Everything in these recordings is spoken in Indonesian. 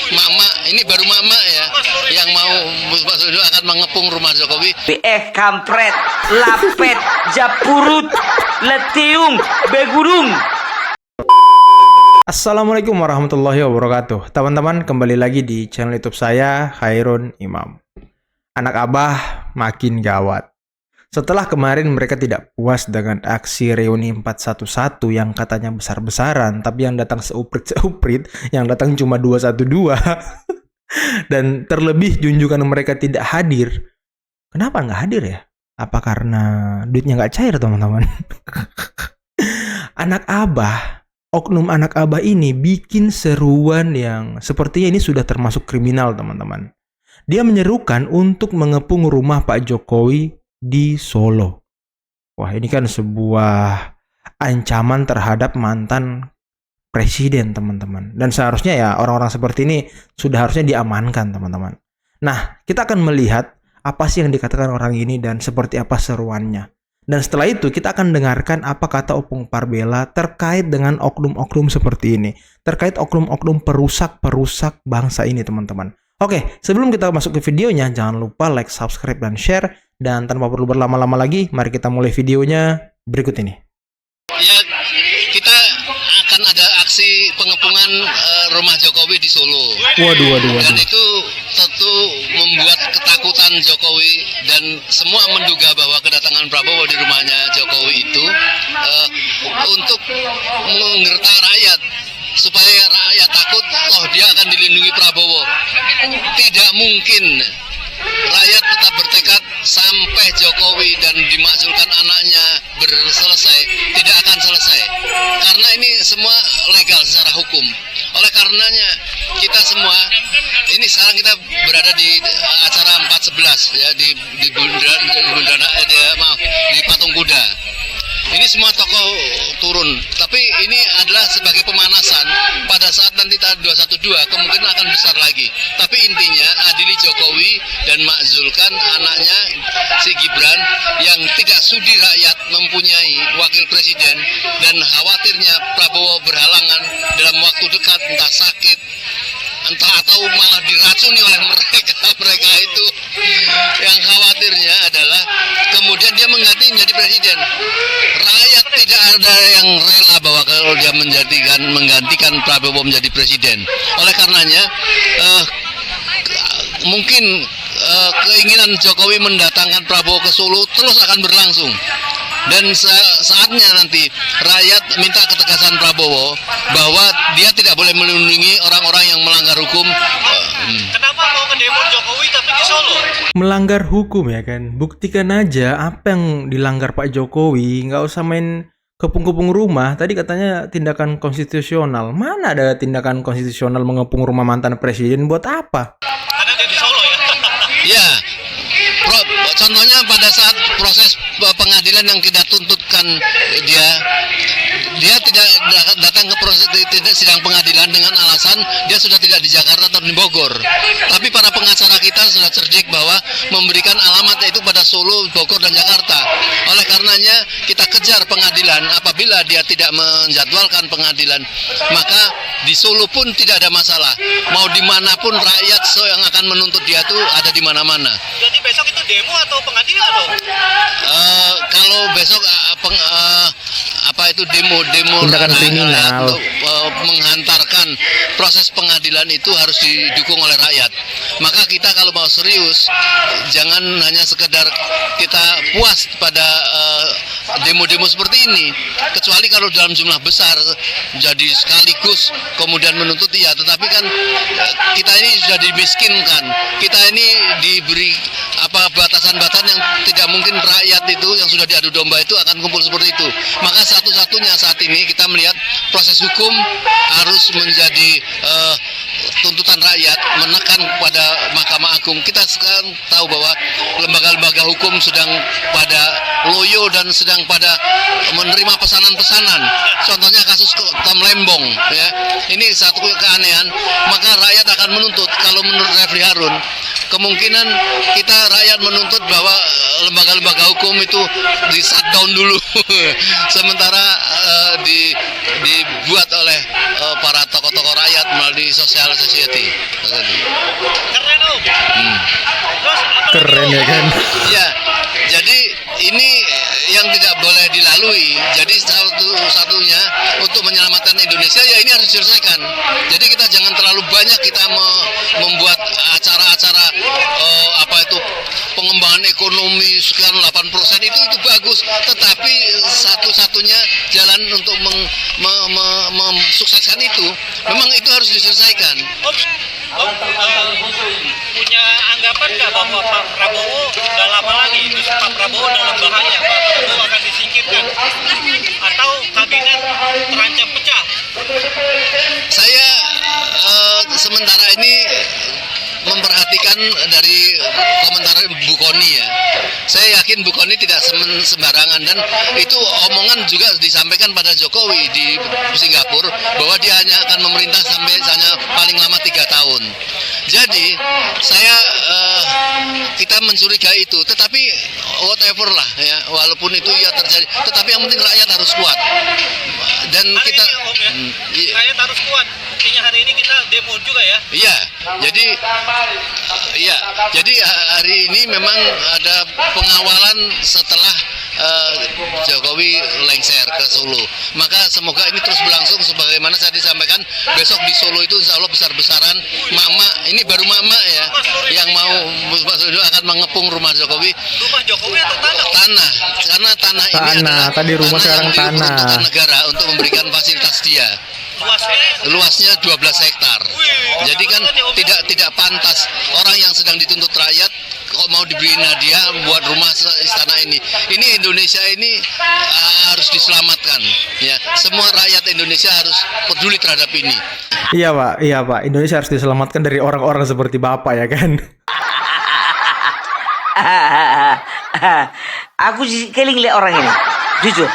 Mama, ini baru mama ya, yang mau akan mengepung rumah Jokowi. Kampret, lapet, japurut, letiung, begurung. Assalamualaikum warahmatullahi wabarakatuh. Teman-teman, kembali lagi di channel YouTube saya, Khairun Imam. Anak Abah makin gawat. Setelah kemarin mereka tidak puas dengan aksi reuni 411 yang katanya besar-besaran, tapi yang datang seuprit-seuprit, yang datang cuma 212. Dan terlebih junjungan mereka tidak hadir. Kenapa nggak hadir ya? Apa karena duitnya nggak cair, teman-teman? Anak Abah, oknum anak Abah ini bikin seruan yang sepertinya ini sudah termasuk kriminal, teman-teman. Dia menyerukan untuk mengepung rumah Pak Jokowi di Solo. Wah, ini kan sebuah ancaman terhadap mantan presiden, teman-teman. Dan seharusnya ya orang-orang seperti ini sudah harusnya diamankan, teman-teman. Nah, kita akan melihat apa sih yang dikatakan orang ini dan seperti apa seruannya. Dan setelah itu kita akan dengarkan apa kata Opung Parbela terkait dengan oknum-oknum seperti ini. Terkait oknum-oknum perusak-perusak bangsa ini, teman-teman. Oke, sebelum kita masuk ke videonya, jangan lupa like, subscribe, dan share. Dan tanpa perlu berlama-lama lagi, mari kita mulai videonya berikut ini. Ya, kita akan ada aksi pengepungan rumah Jokowi di Solo. Waduh. Dan itu tentu membuat ketakutan Jokowi, dan semua menduga bahwa kedatangan Prabowo di rumahnya Jokowi itu untuk menggerta rakyat, supaya rakyat takut, dia akan dilindungi Prabowo. Tidak mungkin. Rakyat tetap bertekad sampai Jokowi dan dimakzulkan anaknya selesai, tidak akan selesai. Karena ini semua legal secara hukum. Oleh karenanya kita semua, ini sekarang kita berada di acara 411 ya, di Patung Kuda. Ini semua tokoh turun, tapi ini adalah sebagai pemanasan. Pada saat nanti tahun 212 kemungkinan akan besar lagi. Tapi intinya adili Jokowi dan makzulkan anaknya si Gibran yang tidak sudi rakyat mempunyai wakil presiden, dan khawatirnya Prabowo berhalangan dalam waktu dekat, entah sakit, entah atau malah diracuni oleh mereka itu. Yang khawatirnya adalah kemudian dia mengganti menjadi presiden. Rakyat tidak ada yang rela bahwa kalau dia menggantikan Prabowo menjadi presiden. Oleh karenanya mungkin keinginan Jokowi mendatangkan Prabowo ke Solo terus akan berlangsung. Dan saatnya nanti rakyat minta ketegasan Prabowo bahwa dia tidak boleh melindungi orang-orang yang melanggar hukum. Kenapa mau ngedemo Jokowi tapi di Solo? Melanggar hukum ya kan? Buktikan aja apa yang dilanggar Pak Jokowi. Nggak usah main kepung-kepung rumah. Tadi katanya tindakan konstitusional. Mana ada tindakan konstitusional mengepung rumah mantan presiden? Buat apa? Karena dia di Solo ya. Ya, contohnya pada saat proses pengadilan yang kita tuntutkan dia tidak datang ke proses sidang pengadilan dengan alasan dia sudah tidak di Jakarta atau di Bogor. Tapi para pengacara kita sudah cerdik bahwa memberikan alamat itu pada Solo, Bogor, dan Jakarta. Oleh karenanya kita kejar pengadilan. Apabila dia tidak menjadwalkan pengadilan, maka di Solo pun tidak ada masalah. Mau dimanapun rakyat yang akan menuntut dia itu ada di mana-mana. Jadi besok itu demo atau pengadilan dong? Kalau besok demo Tindakan rakyat kriminal untuk menghantarkan proses pengadilan itu harus didukung oleh rakyat. Maka kita kalau mau serius, jangan hanya sekedar kita puas pada demo-demo seperti ini, kecuali kalau dalam jumlah besar jadi sekaligus kemudian menuntut ya. Tetapi kan kita ini sudah dimiskinkan, kita ini diberi batasan-batasan yang tidak mungkin rakyat itu yang sudah diadu domba itu akan kumpul seperti itu. Maka satu-satunya saat ini kita melihat proses hukum harus menjadi tuntutan rakyat, menekan kepada Mahkamah Agung. Kita sekarang tahu bahwa lembaga-lembaga hukum sedang pada loyo dan sedang pada menerima pesanan-pesanan. Contohnya kasus Tom Lembong ya. Ini satu keanehan, maka rakyat akan menuntut. Kalau menurut Refli Harun, kemungkinan kita rakyat menuntut bahwa lembaga-lembaga hukum itu di shutdown dulu sementara dibuat oleh para tokoh-tokoh rakyat melalui social society. Keren Om. Terus apa Keren ya kan? Ya, jadi ini yang tidak boleh dilalui. Jadi satu-satunya untuk menyelamatkan Indonesia ya ini harus diselesaikan. Jadi kita jangan terlalu banyak kita membuat acara-acara apa itu pengembangan ekonomi sekian 8% itu bagus. Tetapi satu-satunya jalan untuk mensukseskan itu memang itu harus diselesaikan. Om, punya anggapan nggak bahwa Pak Prabowo udah lama lagi, terus Pak Prabowo dalam bahaya, Pak Prabowo akan disingkirkan atau kabinet terancam pecah? Saya sementara ini memperhatikan dari komentar Bu Koni ya. Saya yakin Bu Koni tidak sembarangan dan itu omongan juga disampaikan pada Jokowi di Singapura bahwa dia hanya akan memerintah sampai hanya paling lama 3 tahun. Jadi kita mencurigai itu, tetapi whatever lah ya, walaupun itu ya terjadi, tetapi yang penting rakyat harus kuat. Dan Hari kita ini Om ya, rakyat harus kuat. Buktinya hari ini kita demo juga ya. Iya, jadi hari ini memang ada pengawalan setelah Jokowi lengser ke Solo. Maka semoga ini terus berlangsung sebagaimana saya disampaikan besok di Solo itu insya Allah besar-besaran mama, ini baru mama ya, yang mau akan mengepung rumah Jokowi. Rumah Jokowi atau tanah? Tanah, karena tanah ini Tanah, adalah tadi rumah sekarang yang tanah. diperuntukkan negara untuk memberikan fasilitas dia. Luasnya 12 hektar. Jadi kan tidak pantas orang yang sedang dituntut rakyat kok mau diberi hadiah buat rumah istana ini. Ini Indonesia ini harus diselamatkan ya. Semua rakyat Indonesia harus peduli terhadap ini. Iya Pak, Indonesia harus diselamatkan dari orang-orang seperti Bapak ya kan? Aku keling lihat orang ini, jujur.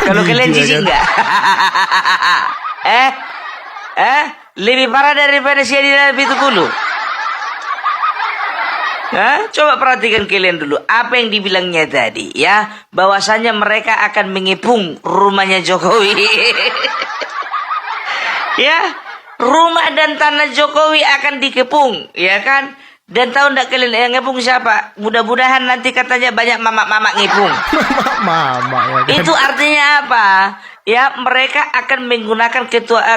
Kalau kalian jijik nggak? Lebih parah daripada si Adina Pitupulu. Coba perhatikan kalian dulu apa yang dibilangnya tadi ya, bahwasannya mereka akan mengepung rumahnya Jokowi. Ya, rumah dan tanah Jokowi akan dikepung, ya kan? Dan tahu ndak kalian yang ngepung siapa? Mudah-mudahan nanti katanya banyak mama-mama ngepung. Mama ya kan? Itu artinya apa? Ya, mereka akan menggunakan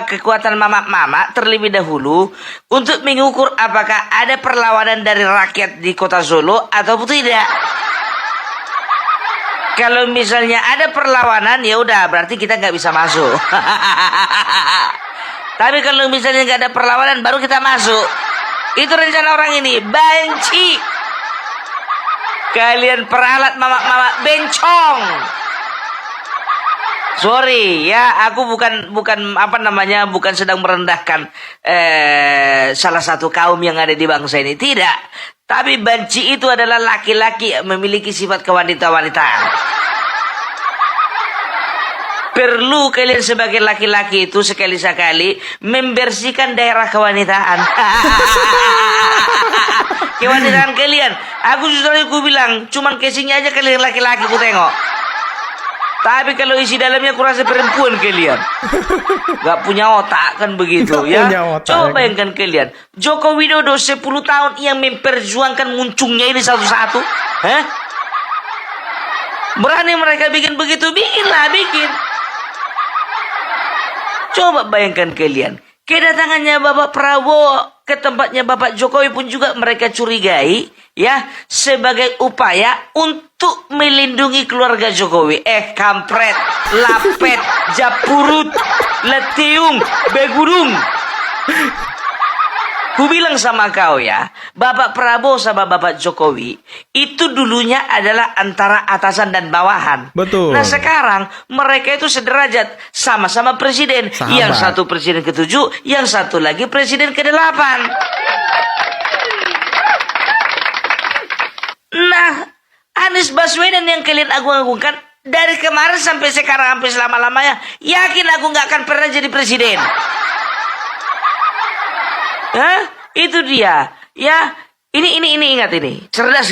kekuatan mama-mama terlebih dahulu untuk mengukur apakah ada perlawanan dari rakyat di kota Solo atau tidak. Kalau misalnya ada perlawanan, ya udah berarti kita nggak bisa masuk. Tapi kalau misalnya nggak ada perlawanan, baru kita masuk. Itu rencana orang ini. Banci. Kalian peralat mama-mama bencong. Sorry ya, aku bukan bukan sedang merendahkan salah satu kaum yang ada di bangsa ini, tidak. Tapi banci itu adalah laki-laki yang memiliki sifat kewanita-wanitaan. Perlu kalian sebagai laki-laki itu sekali-sekali membersihkan daerah kewanitaan. Kewanitaan kalian. Aku bilang, cuman casingnya aja kalian laki-laki ku tengok. Tapi kalau isi dalamnya kurasa perempuan kalian. Gak punya otak kan begitu Gak ya. punya otak, Coba ya. bayangkan kalian. Joko Widodo 10 tahun yang memperjuangkan muncungnya ini satu-satu. Berani mereka bikin begitu? Bikin. Coba bayangkan kalian. Kedatangannya Bapak Prabowo ke tempatnya Bapak Jokowi pun juga mereka curigai ya, sebagai upaya untuk melindungi keluarga Jokowi. Kampret, lapet, japurut, letiung, begurung. Ku bilang sama kau ya, Bapak Prabowo sama Bapak Jokowi itu dulunya adalah antara atasan dan bawahan. Betul. Nah sekarang mereka itu sederajat, sama-sama presiden. Sahabat. Yang satu presiden ke-7, yang satu lagi presiden ke-8. Nah, Anies Baswedan yang kalian agung-agungkan dari kemarin sampai sekarang, sampai selama-lamanya, yakin aku nggak akan pernah jadi presiden. Itu dia. Ya, ini ingat ini. Cerdas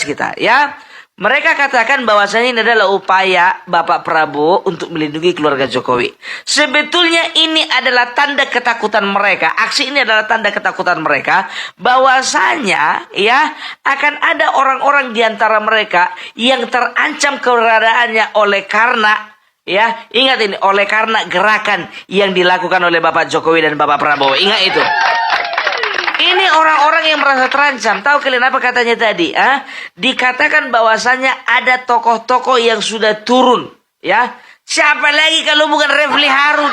kita ya. Mereka katakan bahwasanya ini adalah upaya Bapak Prabowo untuk melindungi keluarga Jokowi. Sebetulnya ini adalah tanda ketakutan mereka. Aksi ini adalah tanda ketakutan mereka bahwasanya ya akan ada orang-orang di antara mereka yang terancam keberadaannya oleh karena ya, ingat ini, oleh karena gerakan yang dilakukan oleh Bapak Jokowi dan Bapak Prabowo. Ingat itu. Ini orang-orang yang merasa terancam. Tahu kalian apa katanya tadi? Dikatakan bahwasanya ada tokoh-tokoh yang sudah turun. Ya, siapa lagi kalau bukan Refli Harun,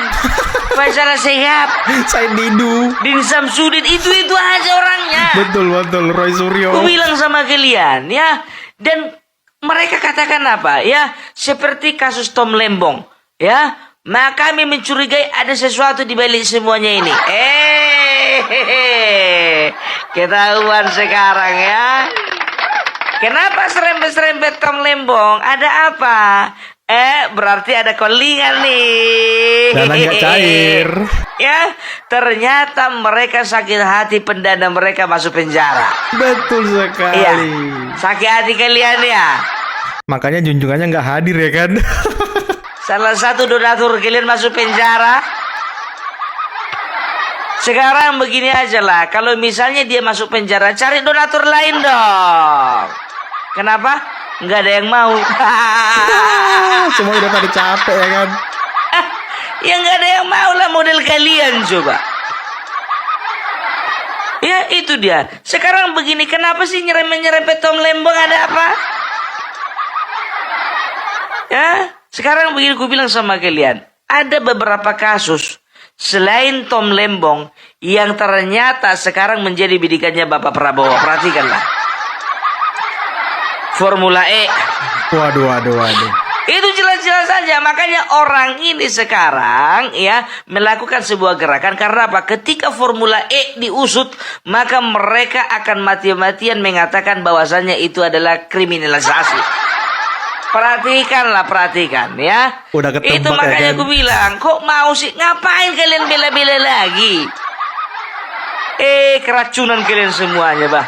Faisal Shihab, Said Didu, Din Samsudin, itu aja orangnya. betul Roy Suryo. Aku bilang sama kalian ya. Dan mereka katakan apa? Ya, seperti kasus Tom Lembong. Ya, maka kami mencurigai ada sesuatu di balik semuanya ini. Ketahuan sekarang ya. Kenapa serempet-serempet Tom Lembong? Ada apa? Berarti ada callingan nih. Dana nggak cair. Ya, ternyata mereka sakit hati, pendana mereka masuk penjara. Betul sekali. Iya, sakit hati kalian ya. Makanya junjungannya nggak hadir ya kan? Salah satu donatur kalian masuk penjara. Sekarang begini aja lah. Kalau misalnya dia masuk penjara, cari donatur lain dong. Kenapa? Nggak ada yang mau. Semua udah pada capek ya kan? Ya nggak ada yang mau lah model kalian coba. Ya itu dia. Sekarang begini, kenapa sih nyerempet Tom Lembong, ada apa? Ya, sekarang begini aku bilang sama kalian. Ada beberapa kasus selain Tom Lembong yang ternyata sekarang menjadi bidikannya Bapak Prabowo. Perhatikanlah. Formula E. Waduh. Itu jelas-jelas saja. Makanya orang ini sekarang ya melakukan sebuah gerakan. Karena apa? Ketika Formula E diusut, maka mereka akan mati-matian mengatakan bahwasannya itu adalah kriminalisasi. Perhatikan ya. Udah ketebak itu makanya ya kan? aku bilang, kok mau sih? Ngapain kalian bela-bela lagi? Keracunan kalian semuanya, bah.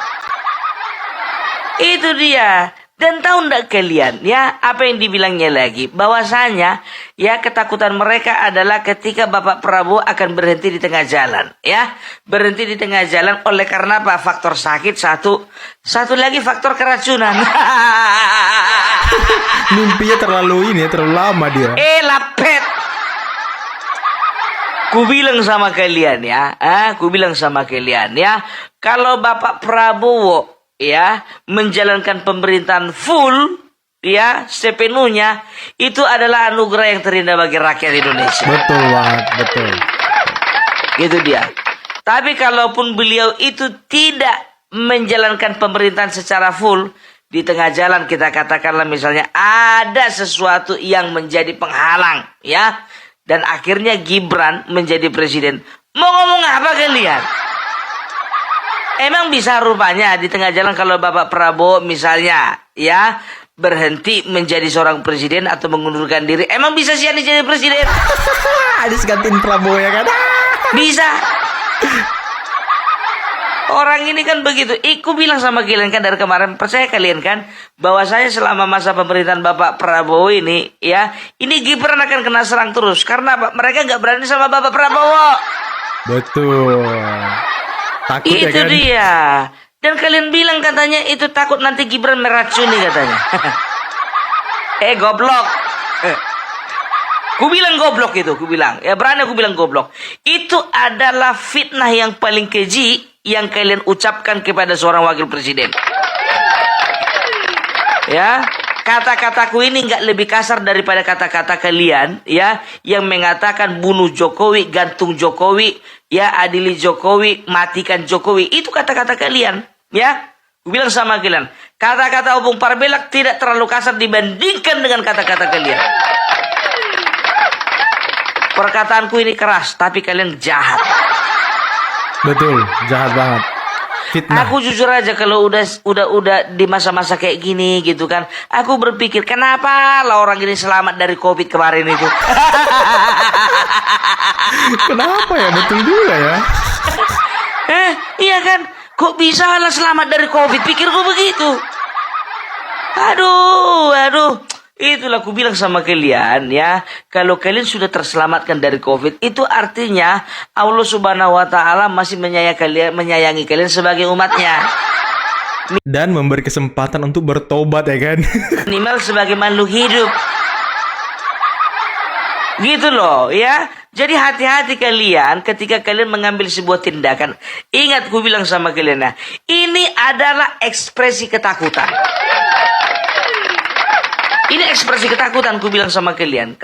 Itu dia. Dan tahu ndak kalian ya apa yang dibilangnya lagi? Bahwasanya ya ketakutan mereka adalah ketika Bapak Prabowo akan berhenti di tengah jalan. Ya, berhenti di tengah jalan oleh karena apa? Faktor sakit satu lagi faktor keracunan. Mimpinya terlalu lama dia. Lapet. Ku bilang sama kalian ya, kalau Bapak Prabowo ya menjalankan pemerintahan full ya sepenuhnya, itu adalah anugerah yang terindah bagi rakyat Indonesia. Betul banget, betul. Gitu dia. Tapi kalaupun beliau itu tidak menjalankan pemerintahan secara full, di tengah jalan kita katakanlah misalnya ada sesuatu yang menjadi penghalang ya, dan akhirnya Gibran menjadi presiden. Mau ngomong apa kalian? Emang bisa rupanya di tengah jalan kalau Bapak Prabowo misalnya ya berhenti menjadi seorang presiden atau mengundurkan diri, emang bisa sih jadi presiden? Adis gantiin Prabowo ya kan? Bisa. Orang ini kan begitu. Aku bilang sama kalian kan dari kemarin, percaya kalian kan bahwasanya selama masa pemerintahan Bapak Prabowo ini ya, ini Gibran akan kena serang terus. Karena apa? Mereka nggak berani sama Bapak Prabowo. Betul. Takut Itu ya kan? dia. Dan kalian bilang katanya itu takut nanti Gibran meracuni katanya. Goblok. Ku bilang goblok itu, berani aku bilang goblok. Itu adalah fitnah yang paling keji yang kalian ucapkan kepada seorang wakil presiden. Ya, kata-kataku ini nggak lebih kasar daripada kata-kata kalian ya yang mengatakan bunuh Jokowi, gantung Jokowi, ya adili Jokowi, matikan Jokowi. Itu kata-kata kalian, ya. Aku bilang sama kalian, kata-kata Opung Parbelak tidak terlalu kasar dibandingkan dengan kata-kata kalian. Perkataanku ini keras, tapi kalian jahat. Betul, jahat banget. Fitnah. Aku jujur aja kalau udah di masa-masa kayak gini gitu kan, aku berpikir kenapa lah orang ini selamat dari COVID kemarin itu. Kenapa ya? Betul juga ya. Iya kan? Kok bisa lah selamat dari COVID? Pikirku begitu. Aduh. Itulah aku bilang sama kalian ya. Kalau kalian sudah terselamatkan dari COVID, itu artinya Allah Subhanahu wa taala masih menyayangi kalian sebagai umatnya. Dan memberi kesempatan untuk bertobat ya kan. Minimal sebagai makhluk hidup. Gitu loh ya. Jadi hati-hati kalian ketika kalian mengambil sebuah tindakan. Ingat ku bilang sama kalian, nah, ini adalah ekspresi ketakutan. Ini ekspresi ketakutan ku bilang sama kalian.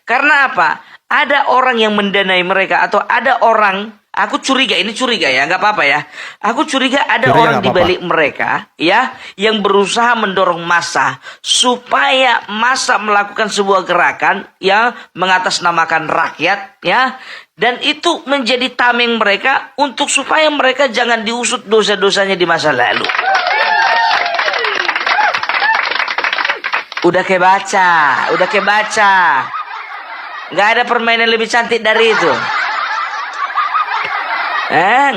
Karena apa? Ada orang yang mendanai mereka, atau ada orang, aku curiga, ini curiga ya, nggak apa-apa ya. Aku curiga ada orang di balik mereka ya yang berusaha mendorong massa supaya massa melakukan sebuah gerakan yang mengatasnamakan rakyat ya. Dan itu menjadi tameng mereka untuk supaya mereka jangan diusut dosa-dosanya di masa lalu. Udah kebaca. Nggak ada permainan lebih cantik dari itu.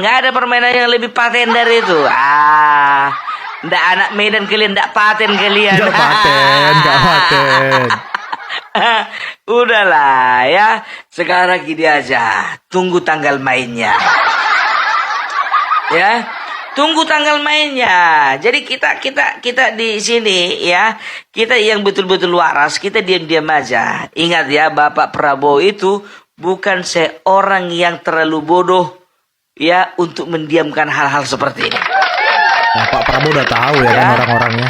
Nggak ada permainan yang lebih paten dari itu. Nggak anak Medan kalian, nggak paten kalian. Nggak paten. Udahlah ya. Sekarang gini aja. Tunggu tanggal mainnya. Ya. Tunggu tanggal mainnya. Jadi kita di sini ya, kita yang betul-betul waras, kita diam-diam aja. Ingat ya, Bapak Prabowo itu bukan seorang yang terlalu bodoh ya untuk mendiamkan hal-hal seperti ini. Nah, Pak Prabowo udah tahu ya kan orang-orangnya.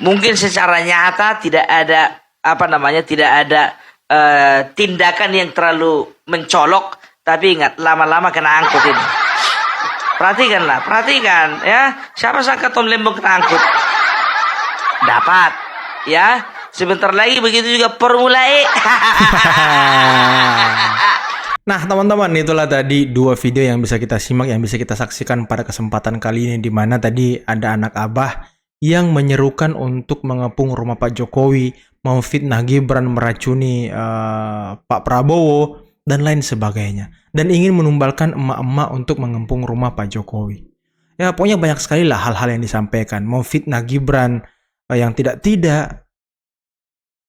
Mungkin secara nyata tidak ada tidak ada tindakan yang terlalu mencolok, tapi ingat lama-lama kena angkut ini. Perhatikan ya. Siapa sangka Tom Lembong kena angkut? Dapat ya. Sebentar lagi begitu juga Formula E. Nah teman-teman, itulah tadi 2 video yang bisa kita simak, yang bisa kita saksikan pada kesempatan kali ini, di mana tadi ada anak abah yang menyerukan untuk mengepung rumah Pak Jokowi, mau fitnah Gibran, meracuni Pak Prabowo dan lain sebagainya, dan ingin menumbalkan emak-emak untuk mengepung rumah Pak Jokowi. Ya pokoknya banyak sekali lah hal-hal yang disampaikan, mau fitnah Gibran yang tidak-tidak,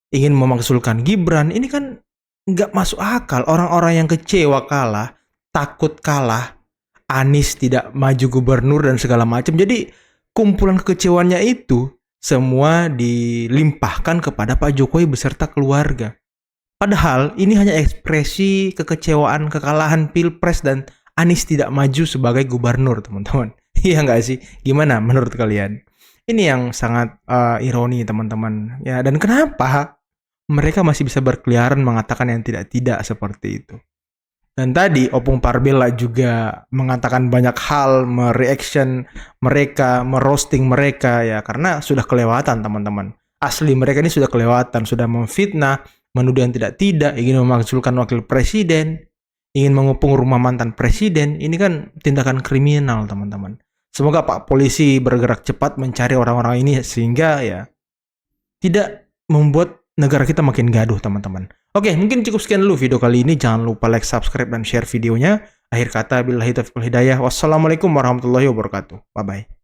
ingin memaksulkan Gibran. Ini kan nggak masuk akal. Orang-orang yang kecewa kalah, takut kalah, Anies tidak maju gubernur dan segala macam. Jadi kumpulan kekecewaannya itu semua dilimpahkan kepada Pak Jokowi beserta keluarga. Padahal ini hanya ekspresi kekecewaan kekalahan Pilpres dan Anies tidak maju sebagai gubernur, teman-teman. Iya nggak sih? Gimana menurut kalian? Ini yang sangat ironi, teman-teman. Ya, dan kenapa mereka masih bisa berkeliaran mengatakan yang tidak-tidak seperti itu? Dan tadi Opung Parbella juga mengatakan banyak hal, mereaction mereka, merosting mereka ya, karena sudah kelewatan, teman-teman. Asli mereka ini sudah kelewatan, sudah memfitnah, menuduh yang tidak-tidak, ingin memakzulkan wakil presiden, ingin mengepung rumah mantan presiden. Ini kan tindakan kriminal, teman-teman. Semoga Pak Polisi bergerak cepat mencari orang-orang ini sehingga ya tidak membuat negara kita makin gaduh, teman-teman. Oke, mungkin cukup sekian dulu video kali ini. Jangan lupa like, subscribe, dan share videonya. Akhir kata, billahi taufiq wal hidayah. Wassalamualaikum warahmatullahi wabarakatuh. Bye-bye.